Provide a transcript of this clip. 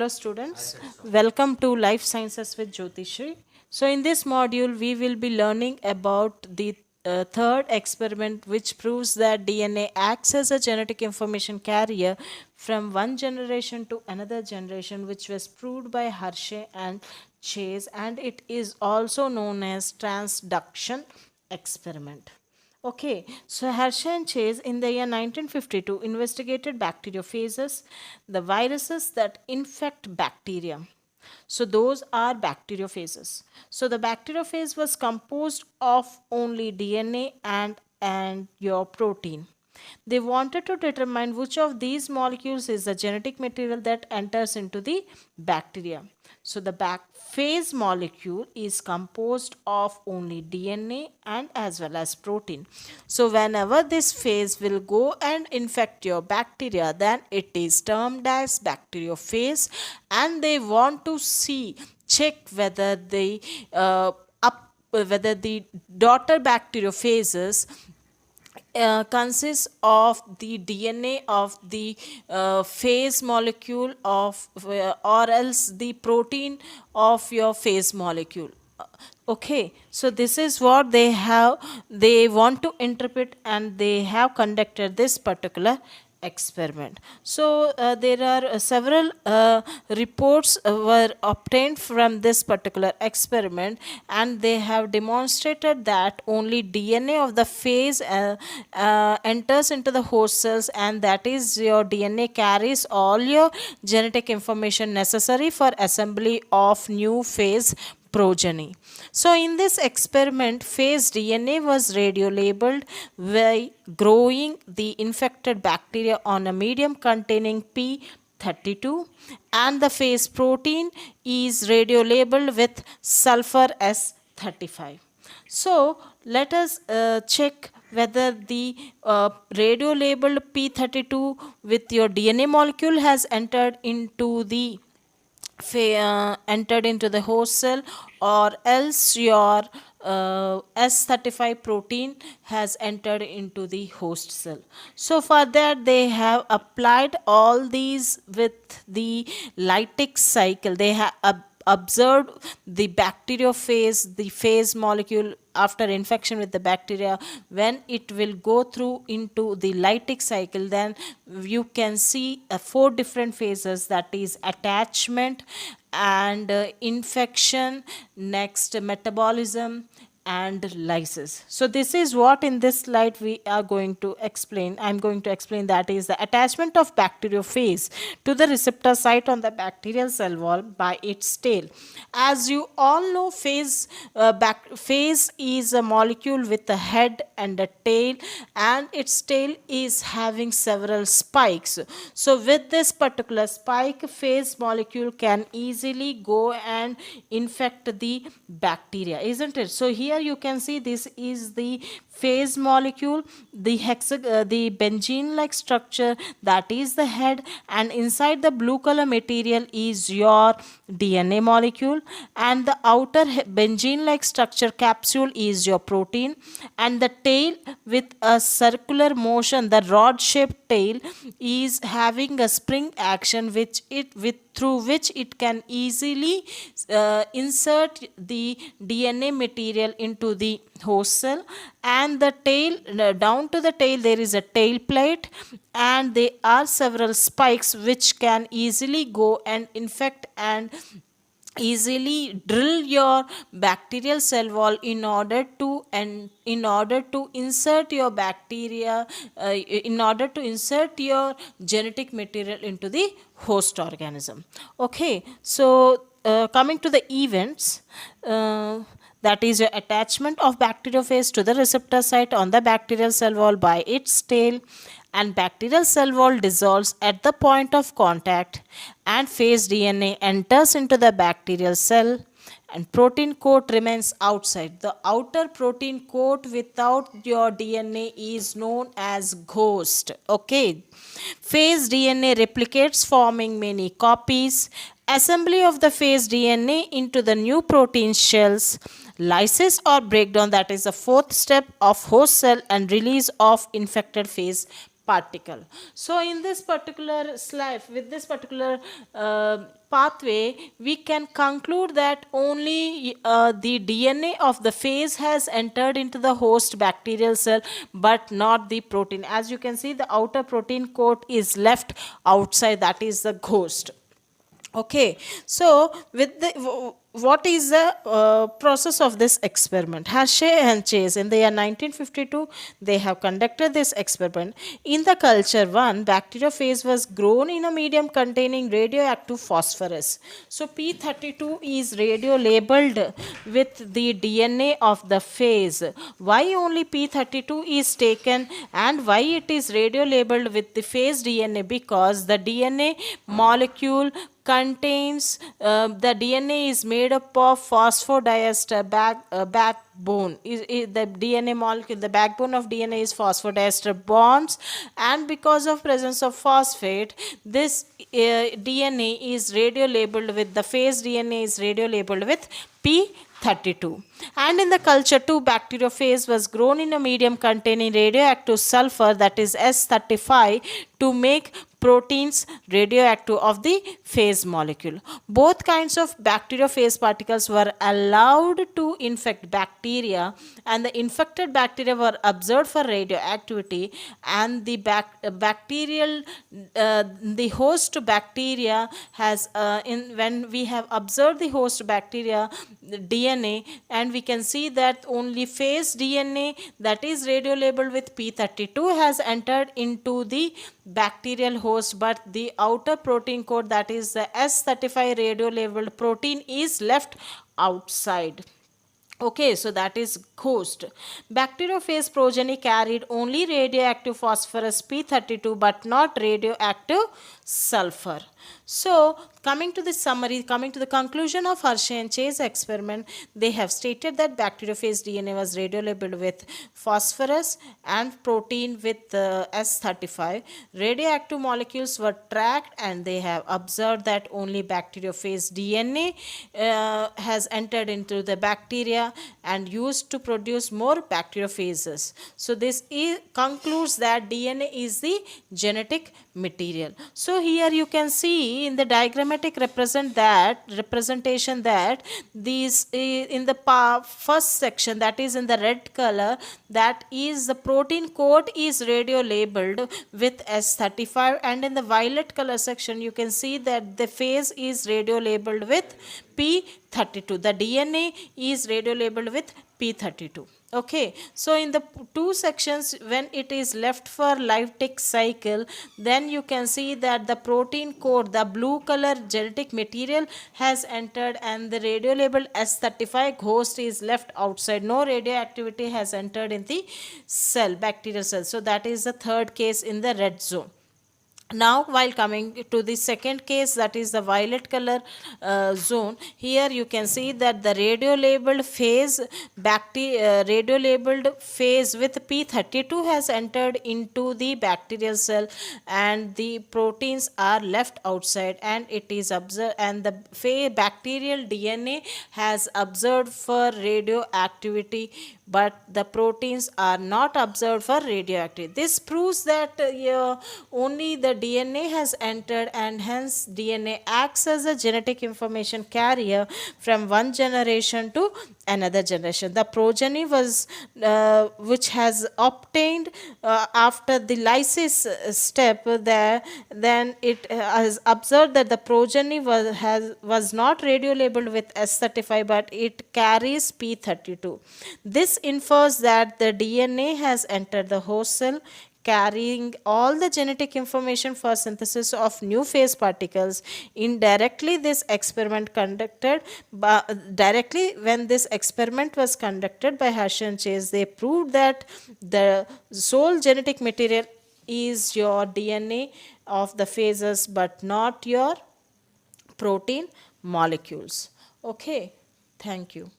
Hello students, welcome to Life Sciences with Jyotishri. So in this module we will be learning about the third experiment which proves that DNA acts as a genetic information carrier from one generation to another generation, which was proved by Hershey and Chase, and it is also known as transduction experiment. Okay, so Hershey and Chase in the year 1952 investigated bacteriophages, the viruses that infect bacteria. So those are bacteriophages. So the bacteriophage was composed of only DNA and your protein. They wanted to determine which of these molecules is the genetic material that enters into the bacteria. So the phage molecule is composed of only DNA and as well as protein. So whenever this phage will go and infect your bacteria, then it is termed as bacteriophage, and they want to check whether whether the daughter bacteriophages consists of the DNA of the phage molecule or else the protein of your phage molecule. Okay, so this is what they want to interpret, and they have conducted this particular experiment. So there are several reports were obtained from this particular experiment, and they have demonstrated that only DNA of the phage enters into the host cells, and that is your DNA carries all your genetic information necessary for assembly of new phage progeny. So in this experiment, phage DNA was radio-labeled by growing the infected bacteria on a medium containing P32, and the phage protein is radio-labeled with sulfur S35. So let us check whether the radio-labeled P32 with your DNA molecule has entered into the host cell, or else your S35 protein has entered into the host cell. So for that they have applied all these with the lytic cycle. They have observed the bacteriophage, the phage molecule after infection with the bacteria. When it will go through into the lytic cycle, then you can see 4 different phases, that is attachment and infection, next metabolism and lysis. So this is what in this slide we are going to explain. I'm going to explain, that is the attachment of bacteriophage to the receptor site on the bacterial cell wall by its tail. As you all know, phage is a molecule with a head and a tail, and its tail is having several spikes. So with this particular spike, phage molecule can easily go and infect the bacteria, isn't it? So here you can see this is the phage molecule, the benzene like structure, that is the head, and inside the blue color material is your DNA molecule, and the outer benzene like structure capsule is your protein, and the tail with a circular motion, the rod shaped tail, is having a spring action through which it can easily insert the DNA material into the host cell. And the tail, down to the tail there is a tail plate, and there are several spikes which can easily go and infect and easily drill your bacterial cell wall in order to insert your bacteria, in order to insert your genetic material into the host organism. Okay, so coming to the events, that is your attachment of bacteriophage to the receptor site on the bacterial cell wall by its tail, and bacterial cell wall dissolves at the point of contact, and phage DNA enters into the bacterial cell, and protein coat remains outside. The outer protein coat without your DNA is known as ghost. Okay, phage DNA replicates, forming many copies. Assembly of the phage DNA into the new protein shells, lysis or breakdown, that is the 4th step of host cell, and release of infected phage particle. So in this particular slide, with this particular pathway, we can conclude that only the DNA of the phage has entered into the host bacterial cell, but not the protein. As you can see, the outer protein coat is left outside, that is the host. Okay, so with the what is the process of this experiment? Hershey and Chase in the year 1952, they have conducted this experiment. In the culture one, bacteriophage was grown in a medium containing radioactive phosphorus. So P32 is radio labeled with the DNA of the phage. Why only P32 is taken and why it is radio labeled with the phage DNA? Because the DNA molecule contains the DNA is made up of phosphodiester backbone. The DNA molecule, the backbone of DNA is phosphodiester bonds, and because of presence of phosphate, this DNA is radio labeled with the phage DNA is radio labeled with P32. And in the culture 2, bacteriophage was grown in a medium containing radioactive sulfur, that is S35, to make proteins radioactive of the phage molecule. Both kinds of bacteriophage particles were allowed to infect bacteria, and the infected bacteria were observed for radioactivity, and the bacterial the host bacteria has when we have observed the host bacteria DNA, and we can see that only phage DNA, that is radio labeled with P32, has entered into the bacterial host, but the outer protein coat, that is the S35 radio labeled protein, is left outside. Okay, so that is host. Bacteriophage progeny carried only radioactive phosphorus P32 but not radioactive sulfur. So, coming to the summary, coming to the conclusion of Hershey and Chase experiment, they have stated that bacteriophage DNA was radiolabeled with phosphorus and protein with S35. Radioactive molecules were tracked, and they have observed that only bacteriophage DNA has entered into the bacteria and used to produce more bacteriophages. So, this concludes that DNA is the genetic material. So, here you can see in the diagrammatic representation that these in the first section, that is in the red color, that is the protein code is radio labeled with S35, and in the violet color section you can see that the phase is radio labeled with P32. The DNA is radio labeled with P32. Okay, so in the two sections, when it is left for life tick cycle, then you can see that the protein code, the blue color genetic material has entered, and the radio labeled S35 host is left outside. No radioactivity has entered in the cell, bacterial cell. So that is the third case in the red zone. Now, while coming to the second case, that is the violet color zone, here you can see that the radio labeled phase radio labeled phase with P32 has entered into the bacterial cell, and the proteins are left outside, and it is observed, and the bacterial DNA has observed for radioactivity, but the proteins are not observed for radioactivity. This proves that only the DNA has entered, and hence DNA acts as a genetic information carrier from one generation to another generation. The progeny was which has obtained after the lysis step, there then it has observed that the progeny was not radio labeled with S35 but it carries P32. This infers that the DNA has entered the host cell, carrying all the genetic information for synthesis of new phase particles. Indirectly, this experiment conducted directly when this experiment was conducted by Hershey and Chase, they proved that the sole genetic material is your DNA of the phases but not your protein molecules. Okay, thank you.